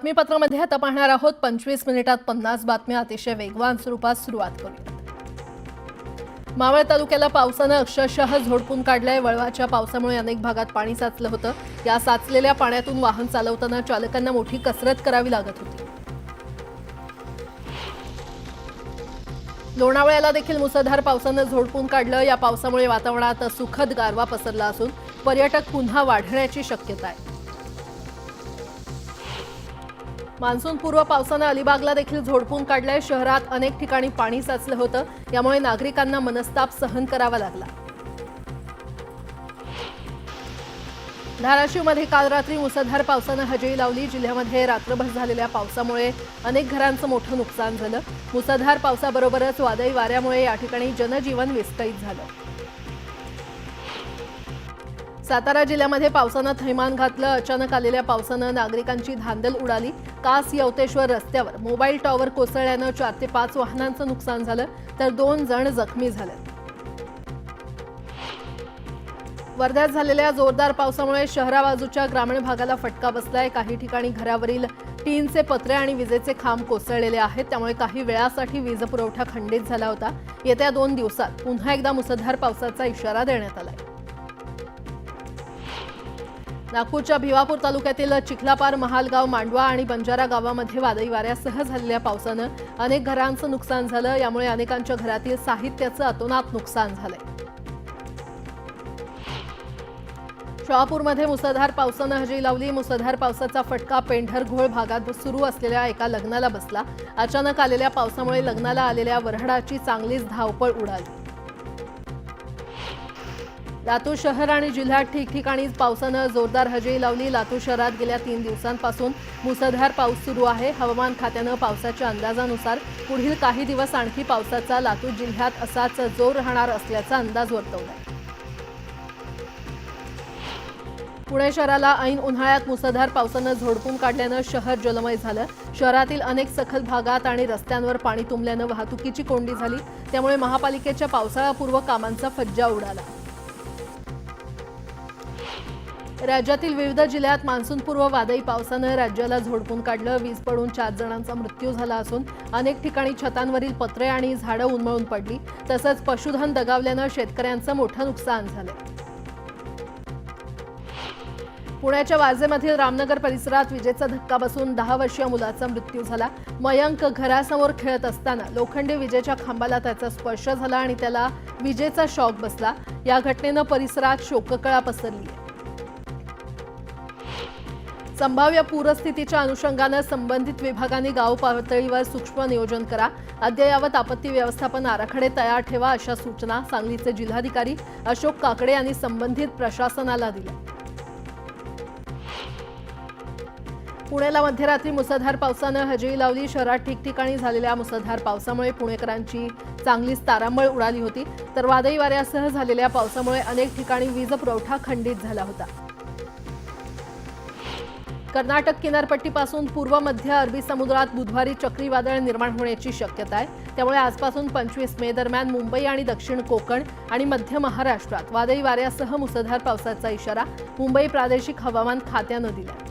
बातमीपत्रामध्ये आता पाहणार आहोत 25 मिनिटात 50 बातम्या अतिशय वेगवान स्वरूपात सुरुवात करूया। मावळ तालुक्याला पावसानं अक्षरशः झोडपून काढलंय। वळवाच्या पावसामुळे अनेक भागात पाणी साचलं होतं। या साचलेल्या पाण्यातून वाहन चालवताना चालकांना मोठी कसरत करावी लागत होती। लोणावळ्याला देखील मुसळधार पावसानं झोडपून काढलं। या पावसामुळे वातावरणात सुखद गारवा पसरला असून पर्यटक पुन्हा वाढण्याची शक्यता आहे। मान्सूनपूर्व पावसानं अलिबागला देखील झोडपून काढलंय। शहरात अनेक ठिकाणी पाणी साचलं होतं। यामुळे नागरिकांना मनस्ताप सहन करावा लागला। धाराशिवमध्ये काल रात्री मुसळधार पावसानं हजेरी लावली। जिल्ह्यामध्ये रात्रभर झालेल्या पावसामुळे अनेक घरांचं मोठं नुकसान झालं। मुसळधार पावसाबरोबरच वादळी वाऱ्यामुळे या ठिकाणी जनजीवन विस्कळीत झालं। सातारा जिल्ह्यामध्ये पावसानं थैमान घातलं। अचानक आलेल्या पावसानं नागरिकांची धांदल उडाली। कास यवतेश्वर रस्त्यावर मोबाईल टॉवर कोसळल्यानं 4 ते 5 वाहनांचं नुकसान झालं, तर 2 जण जखमी झाले। वर्ध्यात झालेल्या जोरदार पावसामुळे शहराबाजूच्या ग्रामीण भागाला फटका बसलाय। काही ठिकाणी घरावरील टीनचे पत्रे आणि विजेचे खांब कोसळलेले आहेत। त्यामुळे काही वेळासाठी वीज पुरवठा खंडित झाला होता। येत्या 2 दिवसात पुन्हा एकदा मुसळधार पावसाचा इशारा देण्यात आलाय। नागपूरच्या भिवापूर तालुक्यातील चिखलापार, महालगाव, मांडवा आणि बंजारा गावामध्ये वादळी वाऱ्यासह झालेल्या पावसानं अनेक घरांचं नुकसान झालं। यामुळे अनेकांच्या घरातील साहित्याचं अतोनात नुकसान झालंय। शहापूरमध्ये मुसळधार पावसानं हजेरी लावली। मुसळधार पावसाचा फटका पेंढरघोळ भागात सुरू असलेल्या एका लग्नाला बसला। अचानक आलेल्या पावसामुळे लग्नाला आलेल्या वऱ्हाडाची चांगलीच धावपळ उडाली। लातूर शहर आणि जिल्ह्यात ठिकठिकाणी पावसानं जोरदार हजेरी लावली। लातूर शहरात गेल्या 3 दिवसांपासून मुसळधार पाऊस सुरू आहे। हवामान खात्यानं पावसाच्या अंदाजानुसार पुढील काही दिवस आणखी पावसाचा लातूर जिल्ह्यात असाच जोर राहणार असल्याचा अंदाज वर्तवलाय। पुणे शहराला ऐन उन्हाळ्यात मुसळधार पावसानं झोडपून काढल्यानं शहर जलमय झालं। शहरातील अनेक सखल भागात आणि रस्त्यांवर पाणी तुंबल्यानं वाहतुकीची कोंडी झाली। त्यामुळे महापालिकेच्या पावसाळापूर्व कामांचा फज्जा उडाला। राज्यातील विविध जिल्ह्यात मान्सूनपूर्व वादळी पावसानं राज्याला झोडपून काढलं। वीज पडून 4 जणांचा मृत्यू झाला असून अनेक ठिकाणी छतांवरील पत्रे आणि झाडं उन्मळून पडली। तसंच पशुधन दगावल्यानं शेतकऱ्यांचं मोठं नुकसान झालं। पुण्याच्या वाजेमधील रामनगर परिसरात विजेचा धक्का बसून 10 वर्षीय मुलाचा मृत्यू झाला। मयंक घरासमोर खेळत असताना लोखंडी विजेच्या खांबाला त्याचा स्पर्श झाला आणि त्याला विजेचा शॉक बसला। या घटनेनं परिसरात शोककळा पसरली आहे। संभाव्य पूरस्थितीच्या अनुषंगानं संबंधित विभागांनी गाव पातळीवर सूक्ष्म नियोजन करा। अद्ययावत आपत्ती व्यवस्थापन आराखडे तयार ठेवा, अशा सूचना सांगलीचे जिल्हाधिकारी अशोक काकडे यांनी संबंधित प्रशासनाला दिल्या। पुण्याला मध्यरात्री मुसळधार पावसानं हजेरी लावली। शहरात ठिकठिकाणी झालेल्या मुसळधार पावसामुळे पुणेकरांची चांगलीच तारांबळ उडाली होती। तर वादळी वाऱ्यासह झालेल्या पावसामुळे अनेक ठिकाणी वीज पुरवठा खंडित झाला होता। कर्नाटक किनारपट्टीपासून पूर्व मध्य अरबी समुद्रात बुधवारी चक्रीवादळ निर्माण होण्याची शक्यता आहे। त्यामुळे आजपासून 25 मे दरम्यान मुंबई आणि दक्षिण कोकण आणि मध्य महाराष्ट्रात वादळी वाऱ्यासह मुसळधार पावसाचा इशारा मुंबई प्रादेशिक हवामान खात्यानं दिला।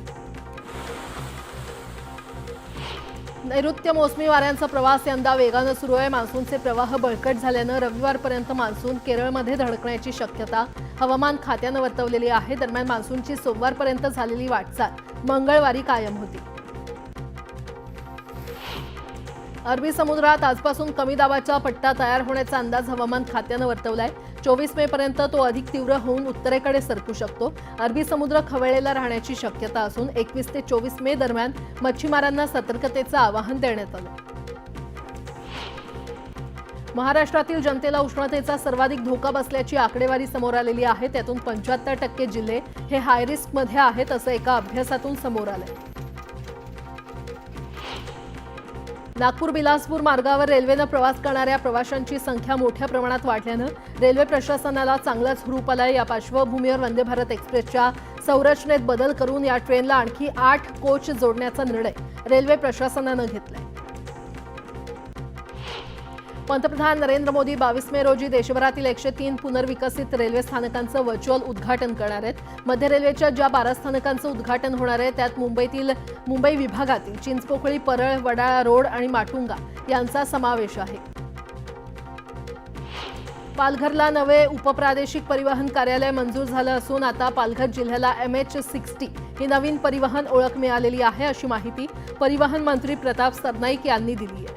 नैऋत्य मोसमी वाऱ्यांचा प्रवास यंदा वेगानं सुरू आहे। मान्सूनचे प्रवाह बळकट झाल्यानं रविवारपर्यंत मान्सून केरळमध्ये धडकण्याची शक्यता हवामान खात्यानं वर्तवलेली आहे। दरम्यान मान्सूनची सोमवारपर्यंत झालेली वाटचाल मंगळवारी कायम होती। अरबी समुद्रात आजपासून कमी दाबाचा पट्टा तयार होण्याचा अंदाज हवामान खात्यानं वर्तवलाय। 24 मे पर्यंत तो अधिक तीव्र होऊन उत्तरेकडे सरकू शकतो। अरबी समुद्र खवळलेला राहण्याची शक्यता असून 21 ते 24 मे दरम्यान मच्छीमारांना सतर्कतेचं आवाहन देण्यात आलं। महाराष्ट्रातील जनतेला उष्णतेचा सर्वाधिक धोका बसल्याची आकडेवारी समोर आलेली आहे। त्यातून 75% जिल्हे हे हाय रिस्कमध्ये आहेत, असं एका अभ्यासातून समोर आलंय। नागपूर बिलासपूर मार्गावर रेल्वेनं प्रवास करणाऱ्या प्रवाशांची संख्या मोठ्या प्रमाणात वाढल्यानं रेल्वे प्रशासनाला चांगलाच हुरूप आलाय। या पार्श्वभूमीवर वंदे भारत एक्सप्रेसच्या संरचनेत बदल करून या ट्रेनला आणखी 8 कोच जोडण्याचा निर्णय रेल्वे प्रशासनानं घेतलाय। पंतप्रधान नरेंद्र मोदी 22 मे रोजी देशभरातील 103 पुनर्विकसित रेल्वे स्थानकांचं व्हर्च्युअल उद्घाटन करणार आहेत। मध्य रेल्वेच्या ज्या 12 स्थानकांचं उद्घाटन होणार आहे त्यात मुंबई विभागातील चिंचपोकळी, परळ, वडाळा रोड आणि माटुंगा यांचा समावेश आहे। पालघरला नवे उपप्रादेशिक परिवहन कार्यालय मंजूर झालं असून आता पालघर जिल्ह्याला MH60 ही नवीन परिवहन ओळख मिळालेली आहे, अशी माहिती परिवहन मंत्री प्रताप सरनाईक यांनी दिली आहे।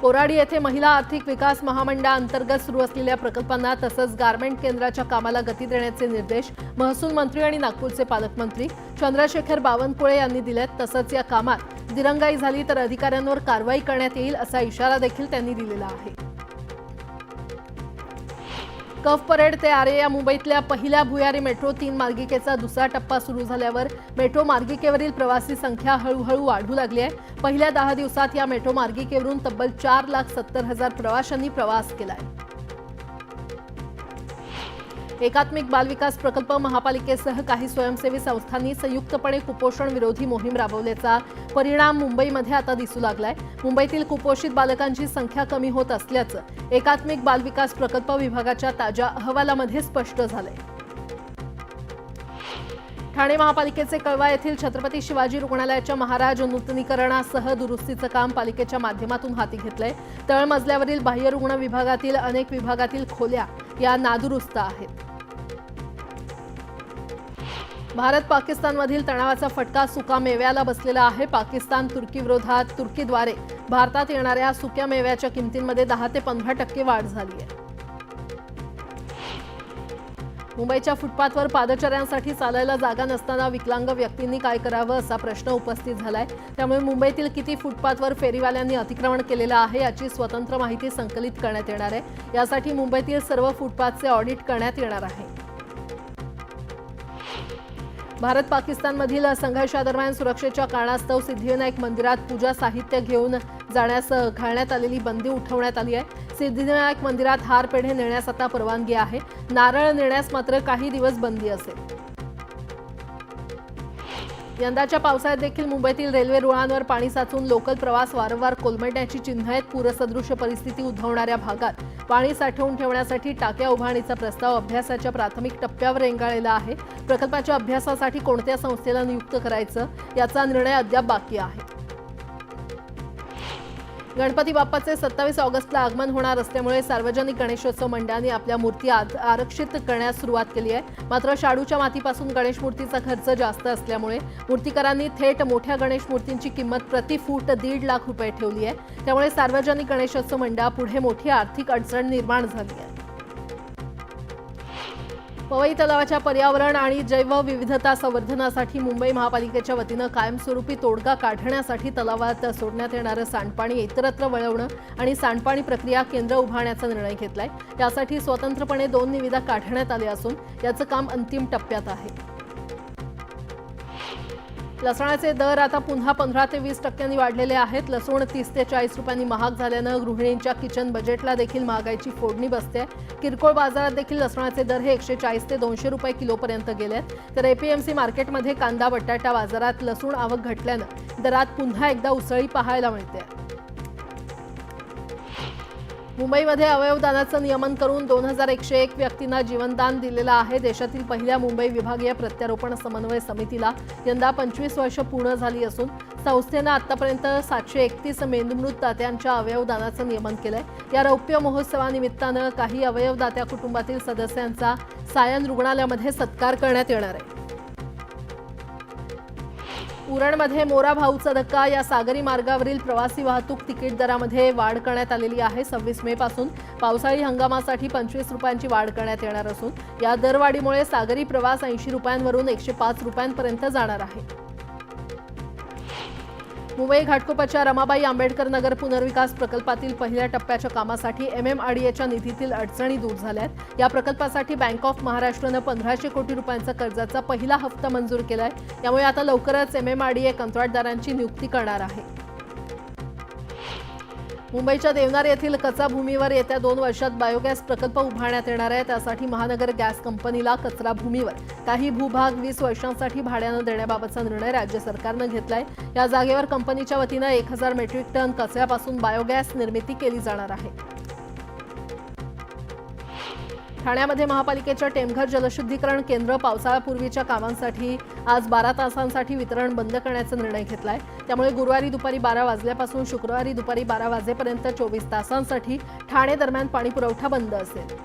कोराडी येथे महिला आर्थिक विकास महामंडळाअंतर्गत सुरू असलेल्या प्रकल्पांना तसंच गारमेंट केंद्राच्या कामाला गती देण्याचे निर्देश महसूल मंत्री आणि नागपूरचे पालकमंत्री चंद्रशेखर बावनकुळे यांनी दिलेत। तसंच या कामात दिरंगाई झाली तर अधिकाऱ्यांवर कारवाई करण्यात येईल असा इशारा देखील त्यांनी दिलेला आहे। कफ परेड ते आरे या मुंबईतल्या पहिल्या भुयारी मेट्रो 3 मार्गिकेचा दुसरा टप्पा सुरू झाल्यावर मेट्रो मार्गिकेवरील प्रवासी संख्या हळूहळू वाढू लागली आहे। पहिल्या 10 दिवसात या मेट्रो मार्गिकेवरून तब्बल 4,70,000 प्रवाशांनी प्रवास केलाय। एकात्मिक बालविकास प्रकल्प महापालिकेसह काही स्वयंसेवी संस्थांनी संयुक्तपणे कुपोषण विरोधी मोहीम राबवल्याचा परिणाम मुंबईमध्ये आता दिसू लागलाय। मुंबईतील कुपोषित बालकांची संख्या कमी होत असल्याचं एकात्मिक बालविकास प्रकल्प विभागाच्या ताज्या अहवालामध्ये स्पष्ट झालंय। ठाणे महापालिकेचे कळवा येथील छत्रपती शिवाजी रुग्णालयाच्या महाराज नूतनीकरणासह दुरुस्तीचं काम पालिकेच्या माध्यमातून हाती घेतलंय। तळमजल्यावरील बाह्य रुग्ण विभागातील अनेक विभागातील खोल्या या नादुरुस्त आहेत। भारत पाकिस्तानमधील तणावाचा फटका सुका मेव्याला बसलेला आहे। पाकिस्तान तुर्की विरोधात तुर्कीद्वारे भारतात येणाऱ्या सुक्या मेव्याच्या किमतींमध्ये 10 ते 15% वाढ झाली आहे। मुंबईच्या फुटपाथवर पादचाऱ्यांसाठी चालायला जागा नसताना विकलांग व्यक्तींनी काय करावं असा प्रश्न उपस्थित झालाय। त्यामुळे मुंबईतील किती फुटपाथवर फेरीवाल्यांनी अतिक्रमण केलेलं आहे याची स्वतंत्र माहिती संकलित करण्यात येणार आहे। यासाठी मुंबईतील सर्व फुटपाथचे ऑडिट करण्यात येणार आहे। भारत पाकिस्तानमधील संघर्षादरम्यान सुरक्षेच्या कारणास्तव सिद्धिविनायक मंदिरात पूजा साहित्य घेऊन जाण्यास घालण्यात आलेली बंदी उठवण्यात आली आहे। सिद्धिविनायक मंदिरात हार पेढे नेण्यास आता परवानगी आहे। नारळ नेण्यास मात्र काही दिवस बंदी असेल। यंदाच्या पावसाळ्यात देखील मुंबईतील रेल्वे रुळांवर पाणी साचून लोकल प्रवास वारंवार कोलमडण्याची चिन्ह आहेत। पूरसदृश परिस्थिती उद्भवणाऱ्या भागात पाणी साठवून ठेवण्यासाठी टाक्या उभारणीचा प्रस्ताव अभ्यासाच्या प्राथमिक टप्प्यावर रेंगाळलेला आहे। प्रकल्पाच्या अभ्यासासाठी कोणत्या संस्थेला नियुक्त करायचं याचा निर्णय अद्याप बाकी आहे। गणपती बाप्पाचे 27 ऑगस्टला आगमन होणार असल्यामुळे सार्वजनिक गणेशोत्सव मंडळांनी आपल्या मूर्ती आरक्षित करण्यास सुरुवात केली आहे। मात्र शाडूच्या मातीपासून गणेश मूर्तीचा खर्च जास्त असल्यामुळे मूर्तिकारांनी थेट मोठ्या गणेश मूर्तींची किंमत प्रति फूट 1.5 लाख रुपये ठेवली आहे। त्यामुळे सार्वजनिक गणेशोत्सव मंडळापुढे मोठी आर्थिक अडचण निर्माण झाली आहे। पवई तलावाच्या पर्यावरण आणि जैवविविधता संवर्धनासाठी मुंबई महापालिकेच्या वतीनं कायमस्वरूपी तोडगा काढण्यासाठी तलावात सोडण्यात येणारं सांडपाणी इतरत्र वळवणं आणि सांडपाणी प्रक्रिया केंद्र उभारण्याचा निर्णय घेतलाय। यासाठी स्वतंत्रपणे 2 निविदा काढण्यात आल्या असून याचं काम अंतिम टप्प्यात आहे। लसणाचे दर आता पुन्हा 15 ते 20% वाढलेले आहेत। लसूण 30 ते 40 रुपयांनी महाग झाल्यानं गृहिणींच्या किचन बजेटला देखील महागाईची फोडणी बसते। किरकोळ बाजारात देखील लसणाचे दर हे 140 ते 200 रुपये किलोपर्यंत गेलेत। तर APMC मार्केटमध्ये कांदा, बटाटा बाजारात लसूण आवक घटल्यानं दरात पुन्हा एकदा उसळी पाहायला मिळते। मुंबईमध्ये अवयवदानाचं नियमन करून 2101 व्यक्तींना जीवनदान दिलेलं आहे। देशातील पहिल्या मुंबई विभागीय प्रत्यारोपण समन्वय समितीला यंदा 25 वर्ष पूर्ण झाली असून संस्थेनं आतापर्यंत 731 मेंदूमृत दात्यांच्या अवयवदानाचं नियमन केलंय। या रौप्य महोत्सवानिमित्तानं काही अवयवदात्या कुटुंबातील सदस्यांचा सायन रुग्णालयामध्ये सत्कार करण्यात येणार आहे। उरणमध्ये मोरा भाऊचा धक्का या सागरी मार्गावरील प्रवासी वाहतूक तिकीट दरामध्ये वाढ करण्यात आलेली आहे। 26 मे पासून पावसाळी हंगामासाठी 25 रुपयांची वाढ करण्यात येणार असून या दरवाढीमुळे सागरी प्रवास 80 रुपयांवरून 105 रुपयांपर्यंत जाणार आहे। मुंबई घाटकोपरच्या रमाबाई आंबेडकर नगर पुनर्विकास प्रकल्पातील पहिल्या टप्प्याच्या कामासाठी MMRDAच्या निधीतील अडचणी दूर झाल्यात। या प्रकल्पासाठी बँक ऑफ महाराष्ट्रानं 1500 कोटी रुपयांचा कर्जाचा पहिला हप्ता मंजूर केलाय। त्यामुळे आता लवकरच MMRDA कंत्राटदारांची नियुक्ती करणार आहे। मुंबईच्या देवनार येथील कचरा भूमीवर येत्या 2 वर्षात बायोगॅस प्रकल्प उभारण्यात येणार आहे। त्यासाठी महानगर गॅस कंपनीला कचरा भूमीवर काही भूभाग 20 वर्षांसाठी भाड्यानं देण्याबाबतचा निर्णय राज्य सरकारनं घेतलाय। या जागेवर कंपनीच्या वतीनं 1000 मेट्रिक टन कचऱ्यापासून बायोगॅस निर्मिती केली जाणार आहे। ठाण्यामध्ये महापालिकेच्या टेमघर जलशुद्धीकरण केंद्र पावसाळ्यापूर्वीच्या कामांसाठी आज 12 तासांसाठी वितरण बंद करण्याचा निर्णय घेतलाय। त्यामुळे गुरुवारी दुपारी 12 वाजल्यापासून शुक्रवारी दुपारी 12 वाजेपर्यंत 24 तासांसाठी ठाणे दरम्यान पाणी पुरवठा बंद असेल।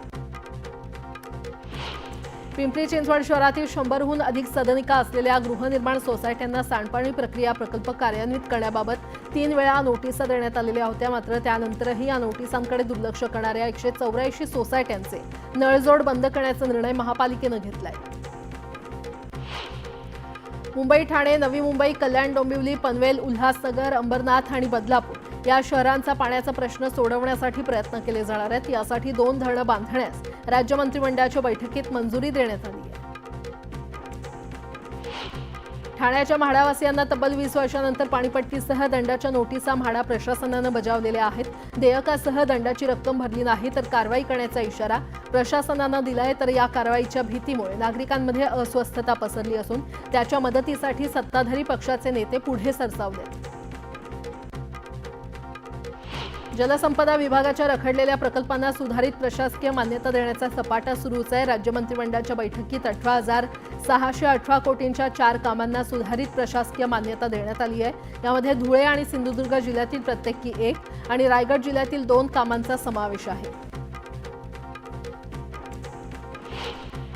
पिंपरी चिंचवड शहरातील 100हून अधिक सदनिका असलेल्या गृहनिर्माण सोसायट्यांना सांडपाणी प्रक्रिया प्रकल्प कार्यान्वित करण्याबाबत 3 वेळा नोटिसा देण्यात आलेल्या होत्या। मात्र त्यानंतरही या नोटिसांकडे दुर्लक्ष करणाऱ्या 184 सोसायट्यांचे नळजोड बंद करण्याचा निर्णय महापालिकेनं घेतलाय। मुंबई, ठाणे, नवी मुंबई, कल्याण, डोंबिवली, पनवेल, उल्हासनगर, अंबरनाथ आणि बदलापूर या शहरांचा पाण्याचा प्रश्न सोडवण्यासाठी प्रयत्न केले जाणार आहेत। यासाठी 2 धरणं बांधण्यास राज्य मंत्रिमंडळाच्या बैठकीत मंजुरी देण्यात आली आहे। ठाण्याच्या म्हाडावासियांना तब्बल 20 वर्षांनंतर पाणीपट्टीसह दंडाच्या नोटिसा म्हाडा प्रशासनानं बजावलेल्या आहेत। देयकासह दंडाची रक्कम भरली नाही तर कारवाई करण्याचा इशारा प्रशासनानं दिलाय। तर या कारवाईच्या भीतीमुळे नागरिकांमध्ये अस्वस्थता पसरली असून त्याच्या मदतीसाठी सत्ताधारी पक्षाचे नेते पुढे सरसावले। जलसंपदा विभागाच्या रखडलेल्या प्रकल्पांना सुधारित प्रशासकीय मान्यता देण्याचा सपाटा सुरूच आहे। राज्य मंत्रिमंडळाच्या बैठकीत 18,618 कोटींच्या 4 कामांना सुधारित प्रशासकीय मान्यता देण्यात आली आहे। यामध्ये धुळे आणि सिंधुदुर्ग जिल्ह्यातील प्रत्येकी 1 आणि रायगड जिल्ह्यातील 2 कामांचा समावेश आहे।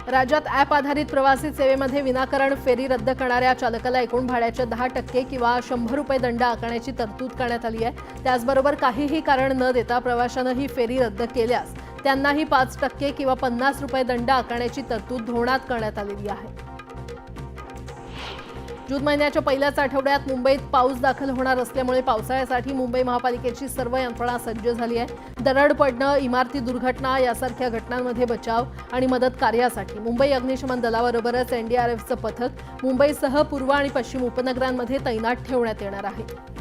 राज्यात ॲप आधारित प्रवासी सेवेमध्ये विनाकारण फेरी रद्द करणाऱ्या चालकाला एकूण भाड्याच्या 10% किंवा 100 रुपये दंड आकारण्याची तरतूद करण्यात आली आहे। त्याचबरोबर काहीही कारण न देता प्रवाशानं ही फेरी रद्द केल्यास त्यांनाही 5% किंवा 50 रुपये दंड आकारण्याची तरतूद धोरणात करण्यात आलेली आहे। जून महिन्याच्या पहिल्याच आठवड्यात मुंबईत पाऊस दाखल होणार असल्यामुळे पावसाळ्यासाठी मुंबई महापालिकेची सर्व यंत्रणा सज्ज झाली आहे। दरड पडणं, इमारती दुर्घटना यासारख्या घटनांमध्ये बचाव आणि मदत कार्यासाठी मुंबई अग्निशमन दलाबरोबरच NDRFचं पथक मुंबईसह पूर्व आणि पश्चिम उपनगरांमध्ये तैनात ठेवण्यात येणार आहे।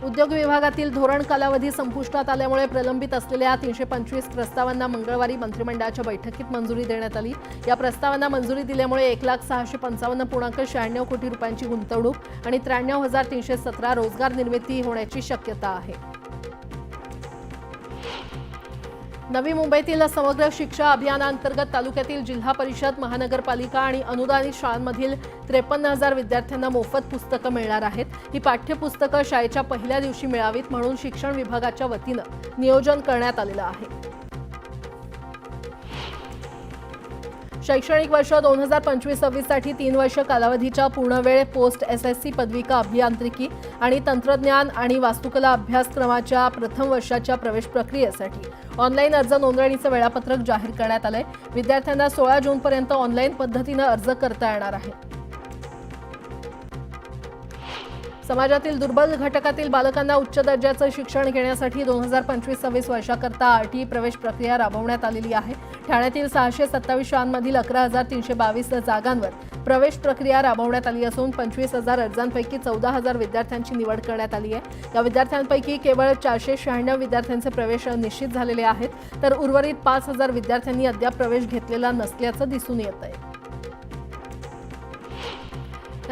उद्योग विभागातील धोरण कालावधी संपुष्टात आल्यामुळे प्रलंबित असलेल्या 325 प्रस्तावांना मंगळवारी मंत्रिमंडळाच्या बैठकीत मंजुरी देण्यात आली। या प्रस्तावांना मंजुरी दिल्यामुळे 1,655.96 कोटी रुपयांची गुंतवणूक आणि 93,317 रोजगार निर्मिती होण्याची शक्यता आहे। नवी मुंबईतील समग्र शिक्षा अभियानांतर्गत तालुक्यातील जिल्हा परिषद, महानगरपालिका आणि अनुदानित शाळांमधील 53,000 विद्यार्थ्यांना मोफत पुस्तकं मिळणार आहेत। ही पाठ्यपुस्तकं शाळेच्या पहिल्या दिवशी मिळावीत म्हणून शिक्षण विभागाच्या वतीनं नियोजन करण्यात आलेलं आहे। शैक्षणिक वर्ष 2025-26 साठी 3 वर्ष कालावधीच्या पूर्णवेळ पोस्ट SSC पदविका अभियांत्रिकी आणि तंत्रज्ञान आणि वास्तुकला अभ्यासक्रमाच्या प्रथम वर्षाच्या प्रवेश प्रक्रियेसाठी ऑनलाईन अर्ज नोंदणीचं वेळापत्रक जाहीर करण्यात आलंय। विद्यार्थ्यांना 16 जूनपर्यंत ऑनलाईन पद्धतीनं अर्ज करता येणार आहे। समाजातील दुर्बल घटकातील बालकांना उच्च दर्जाचं शिक्षण घेण्यासाठी 2025-26 वर्षाकरता RTE प्रवेश प्रक्रिया राबवण्यात आलेली आहे। ठाण्यातील 627 शाळांमधील 11,322 जागांवर प्रवेश प्रक्रिया राबवण्यात आली असून 25,000 अर्जांपैकी 14,000 विद्यार्थ्यांची निवड करण्यात आली आहे। या विद्यार्थ्यांपैकी केवळ 496 विद्यार्थ्यांचे प्रवेश निश्चित झालेले आहेत तर उर्वरित 5,000 विद्यार्थ्यांनी अद्याप प्रवेश घेतलेला नसल्याचं दिसून येत आहे।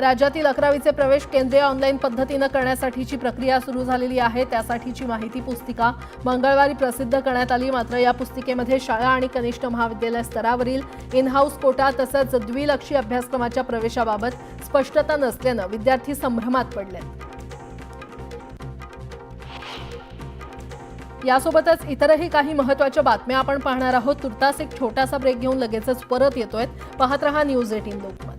राज्यातील 11वीचे प्रवेश केंद्रीय ऑनलाईन पद्धतीनं करण्यासाठीची प्रक्रिया सुरू झालेली आहे। त्यासाठीची माहिती पुस्तिका मंगळवारी प्रसिद्ध करण्यात आली। मात्र या पुस्तिकेमध्ये शाळा आणि कनिष्ठ महाविद्यालय स्तरावरील इन-हाऊस कोटा तसंच द्विलक्षी अभ्यासक्रमाच्या प्रवेशाबाबत स्पष्टता नसल्यानं विद्यार्थी संभ्रमात पडले। यासोबतच इतरही काही महत्त्वाच्या बातम्या आपण पाहणार आहोत। तुर्तास एक छोटासा ब्रेक घेऊन लगेचच परत येतोय। पाहत रहा न्यूज 18 लोक।